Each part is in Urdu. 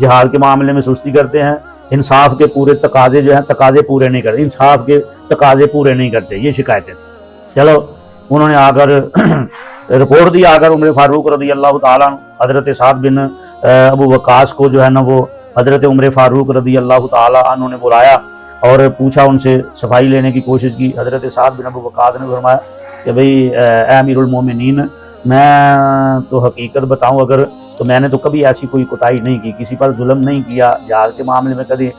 جہاد کے معاملے میں سستی کرتے ہیں، انصاف کے پورے تقاضے جو ہیں تقاضے پورے نہیں کرتے، انصاف کے تقاضے پورے نہیں کرتے، یہ شکایتیں تھیں۔ چلو انہوں نے آ کر رپورٹ دیا، آ کر عمر فاروق رضی اللہ تعالیٰ عنہ، حضرت سعد بن ابو وقاص کو جو ہے نا وہ حضرت عمر فاروق رضی اللہ تعالیٰ عنہ نے بلایا اور پوچھا، ان سے صفائی لینے کی کوشش کی۔ حضرت سعد بن ابو وقاص نے فرمایا کہ بھئی اے امیر المومنین، میں تو حقیقت بتاؤں اگر تو میں نے تو کبھی ایسی کوئی کوتاہی نہیں کی، کسی پر ظلم نہیں کیا، جہاد کے معاملے میں کبھی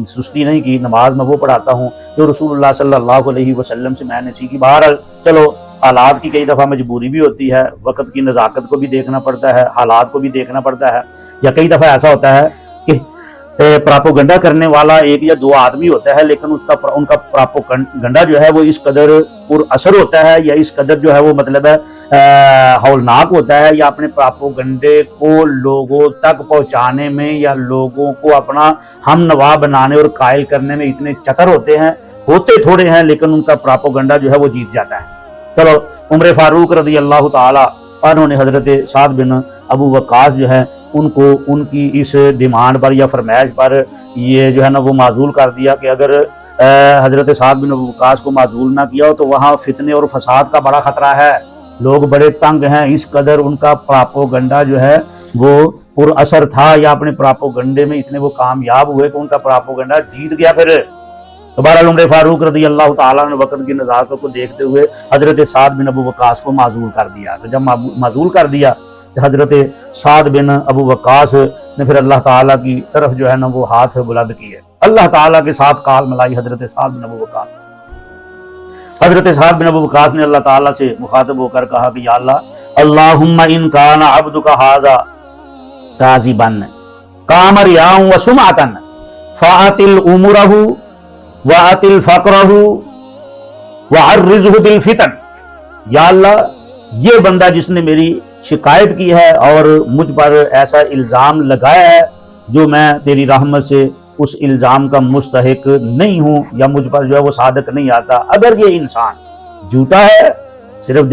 سستی نہیں کی، نماز میں وہ پڑھاتا ہوں جو رسول اللہ صلی اللہ علیہ وسلم سے میں نے سیکھی۔ بہرحال چلو حالات کی کئی دفعہ مجبوری بھی ہوتی ہے، وقت کی نزاکت کو بھی دیکھنا پڑتا ہے، حالات کو بھی دیکھنا پڑتا ہے، یا کئی دفعہ ایسا ہوتا ہے کہ پراپوگنڈا کرنے والا ایک یا دو آدمی ہوتا ہے، لیکن ان کا پراپوگنڈا جو ہے وہ اس قدر پر اثر ہوتا ہے یا اس قدر جو ہے وہ مطلب ہے ہولناک ہوتا ہے، یا اپنے پراپوگنڈے کو لوگوں تک پہنچانے میں یا لوگوں کو اپنا ہم نوا بنانے اور قائل کرنے میں اتنے چتر ہوتے تھوڑے ہیں، لیکن ان کا پراپوگنڈا جو ہے وہ جیت جاتا ہے۔ چلو عمر فاروق رضی اللہ تعالی عنہ نے حضرت سعد بن ابو وقاص جو ہے ان کو ان کی اس ڈیمانڈ پر یا فرمائش پر یہ جو ہے نا وہ معزول کر دیا کہ اگر حضرت سعد بن ابو وقاص کو معزول نہ کیا ہو تو وہاں فتنے اور فساد کا بڑا خطرہ ہے، لوگ بڑے تنگ ہیں، اس قدر ان کا پراپوگنڈا جو ہے وہ پر اثر تھا، یا اپنے پراپوگنڈے میں اتنے وہ کامیاب ہوئے کہ ان کا پراپوگنڈا جیت گیا۔ پھر دوبارہ عمر فاروق رضی اللہ تعالیٰ نے وقت کی نزاکت کو دیکھتے ہوئے حضرت سعد بن ابو وقاص کو معزول کر دیا۔ تو جب معزول کر دیا تو حضرت سعد بن ابو وقاص نے پھر اللہ تعالیٰ کی طرف جو ہے نا وہ ہاتھ بلند کیے، اللہ تعالیٰ کے ساتھ کال ملائی حضرت سعد بن ابو وقاص۔ حضرت سعد بن ابو وقاص نے اللہ تعالیٰ سے مخاطب ہو کر کہا کہ یا اللہ، اللہم ان کان عبدک ھذا کاذبا قام ریاء و سمعۃ فاعطل امورہ وَأَتِلْ فَقْرَهُ وَعَرِّزْهُ بِالْفِتَنِ، یا اللہ یہ بندہ جس نے میری شکایت کی ہے اور مجھ پر ایسا الزام لگایا ہے جو میں تیری رحمت سے اس الزام کا مستحق نہیں ہوں یا مجھ پر جو ہے وہ صادق نہیں آتا، اگر یہ انسان جھوٹا ہے، صرف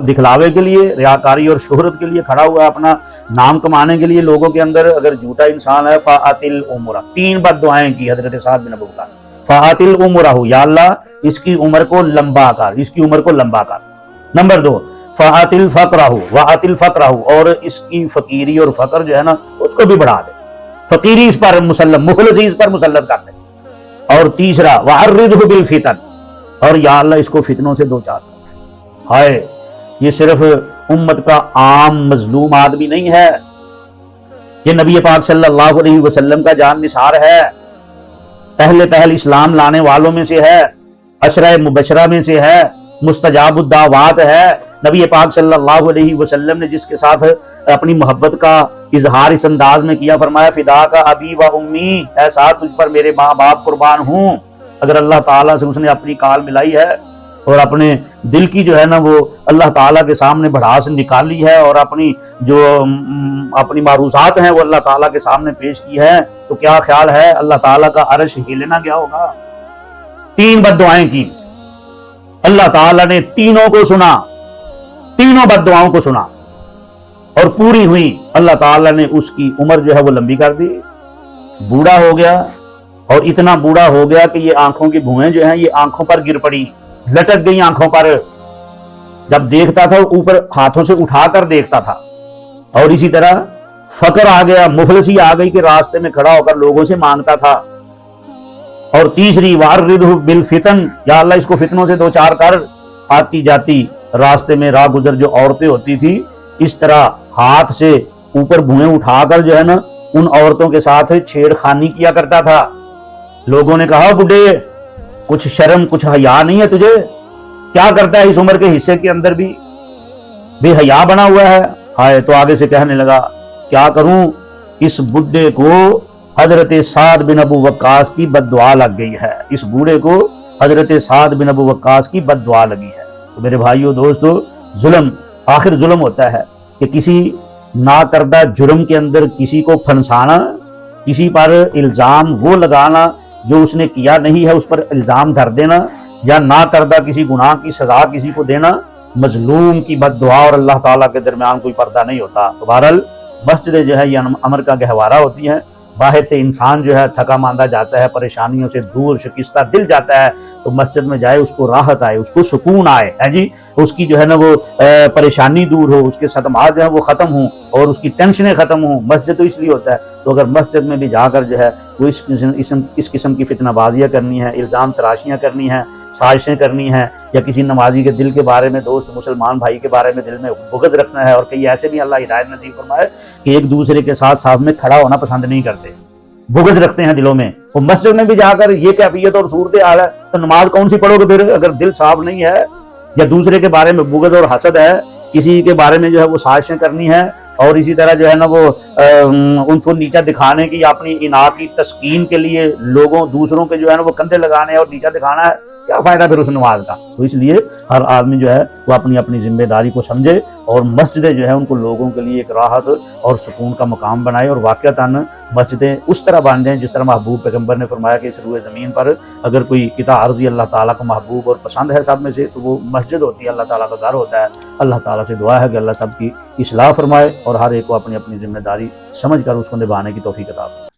دکھلاوے کے لیے، ریاکاری اور شہرت کے لیے کھڑا ہوا ہے، اپنا نام کمانے کے لیے لوگوں کے اندر اگر جھوٹا انسان ہے، فَأَتِلْ عُمُرَ، 3 بد دعائیں کی حضرت سعد بن ابو وقاص۔ فَأَتِلْ عُمُرَهُ، یا اللہ اس کی عمر کو لمبا کر، اس کی عمر کو لمبا کر۔ نمبر 2 فَأَتِلْ فَقْرَهُ وَأَتِلْ فَقْرَهُ، اور اس کی فقیری اور فقر جو ہے نا اس کو بھی بڑھا دے، فقیری اس پر مسلط، مفلسی اس پر مسلط کر دے۔ اور تیسرا وَعَرِّضْهُ بِالْفِتَنِ، اور یا اللہ اس کو فتنوں سے دوچار کر۔ ہائے، یہ صرف امت کا عام مظلوم آدمی نہیں ہے، یہ نبی پاک صلی اللہ علیہ وسلم کا جان نثار ہے، پہل اسلام لانے والوں میں سے ہے، عشرہ مبشرہ میں سے ہے، مستجاب الدعوات ہے۔ نبی پاک صلی اللہ علیہ وسلم نے جس کے ساتھ اپنی محبت کا اظہار اس انداز میں کیا، فرمایا فدا کا ابی و امی، اے ساتھ تجھ پر میرے ماں باپ قربان ہوں۔ اگر اللہ تعالیٰ سے اس نے اپنی کال ملائی ہے اور اپنے دل کی جو ہے نا وہ اللہ تعالیٰ کے سامنے بڑھاس نکالی ہے اور اپنی جو اپنی معروضات ہیں وہ اللہ تعالیٰ کے سامنے پیش کی ہے، تو کیا خیال ہے اللہ تعالیٰ کا عرش ہلنا گیا ہوگا؟ 3 بد دعائیں کی، اللہ تعالیٰ نے تینوں کو سنا، تینوں بد دعاؤں کو سنا اور پوری ہوئی۔ اللہ تعالیٰ نے اس کی عمر جو ہے وہ لمبی کر دی، بوڑھا ہو گیا، اور اتنا بوڑھا ہو گیا کہ یہ آنکھوں کی بھوئیں جو ہیں یہ آنکھوں پر گر پڑی، لٹک گئی آنکھوں پر، جب دیکھتا تھا اوپر ہاتھوں سے اٹھا کر دیکھتا تھا۔ اور اسی طرح فقر آ گیا، مفلسی آ گئی کہ راستے میں کھڑا ہو کر لوگوں سے مانگتا تھا۔ اور تیسری وَعَرِّضْهُ بِالْفِتَنِ، یا اللہ اس کو فتنوں سے دوچار کر۔ آتی جاتی راستے میں راہ گزر جو عورتیں ہوتی تھی، اس طرح ہاتھ سے اوپر بھوئیں اٹھا کر جو ہے نا ان عورتوں کے ساتھ چھیڑ خانی کیا کرتا تھا۔ لوگوں نے کہا بڈھے کچھ شرم کچھ حیا نہیں ہے تجھے، کیا کرتا ہے اس عمر کے حصے کے اندر بھی بے حیا بنا ہوا ہے؟ ہائے، تو آگے سے کہنے لگا کیا کروں، اس بڈھے کو حضرت سعد بن ابو وقاص کی بد دعا لگ گئی ہے، اس بوڑھے کو حضرت سعد بن ابو وقاص کی بد دعا لگی ہے۔ تو میرے بھائیو دوستو، ظلم آخر ظلم ہوتا ہے کہ کسی نہ کردہ جرم کے اندر کسی کو پھنسانا، کسی پر الزام وہ لگانا جو اس نے کیا نہیں ہے، اس پر الزام دھر دینا، یا نہ کردہ کسی گناہ کی سزا کسی کو دینا، مظلوم کی بد دعا اور اللہ تعالیٰ کے درمیان کوئی پردہ نہیں ہوتا۔ تو بہرحال مسجد جو ہے یہ امر کا گہوارہ ہوتی ہے، باہر سے انسان جو ہے تھکا ماندہ جاتا ہے، پریشانیوں سے دور شکستہ دل جاتا ہے، تو مسجد میں جائے، اس کو راحت آئے، اس کو سکون آئے ہے جی، اس کی جو ہے نا وہ پریشانی دور ہو، اس کے صدمات جو ہیں وہ ختم ہوں اور اس کی ٹینشنیں ختم ہوں۔ مسجد تو اس لیے ہوتا ہے، تو اگر مسجد میں بھی جا کر جو ہے وہ اس قسم کی فتنہ بازیاں کرنی ہیں، الزام تراشیاں کرنی ہیں، سازشیں کرنی ہیں، یا کسی نمازی کے دل کے بارے میں، دوست مسلمان بھائی کے بارے میں دل میں بغض رکھنا ہے، اور کئی ایسے بھی اللہ ہدایت نصیب فرمائے کہ ایک دوسرے کے ساتھ صاف میں کھڑا ہونا پسند نہیں کرتے، بغض رکھتے ہیں دلوں میں، وہ مسجد میں بھی جا کر یہ کیفیت اور صورتحال ہے، تو نماز کون سی پڑھو گے پھر اگر دل صاف نہیں ہے، یا دوسرے کے بارے میں بغض اور حسد ہے، کسی کے بارے میں جو ہے وہ سازشیں کرنی ہے، اور اسی طرح جو ہے نا وہ ان کو نیچا دکھانے کی، اپنی اناق کی تسکین کے لیے لوگوں دوسروں کے جو ہے نا وہ کندھے لگانے اور نیچا دکھانا ہے، کیا فائدہ پھر اس نماز کا؟ تو اس لیے ہر آدمی جو ہے وہ اپنی اپنی ذمہ داری کو سمجھے، اور مسجدیں جو ہے ان کو لوگوں کے لیے ایک راحت اور سکون کا مقام بنائے، اور واقعتاً مسجدیں اس طرح بن جائیں جس طرح محبوب پیغمبر نے فرمایا کہ اس روئے زمین پر اگر کوئی قطع عرضی اللہ تعالیٰ کو محبوب اور پسند ہے سب میں سے، تو وہ مسجد ہوتی ہے، اللہ تعالیٰ کا گھر ہوتا ہے۔ اللہ تعالیٰ سے دعا ہے کہ اللہ سب کی اصلاح فرمائے اور ہر ایک کو اپنی اپنی ذمہ داری سمجھ کر اس کو نبھانے کی توفیق عطا فرمائے۔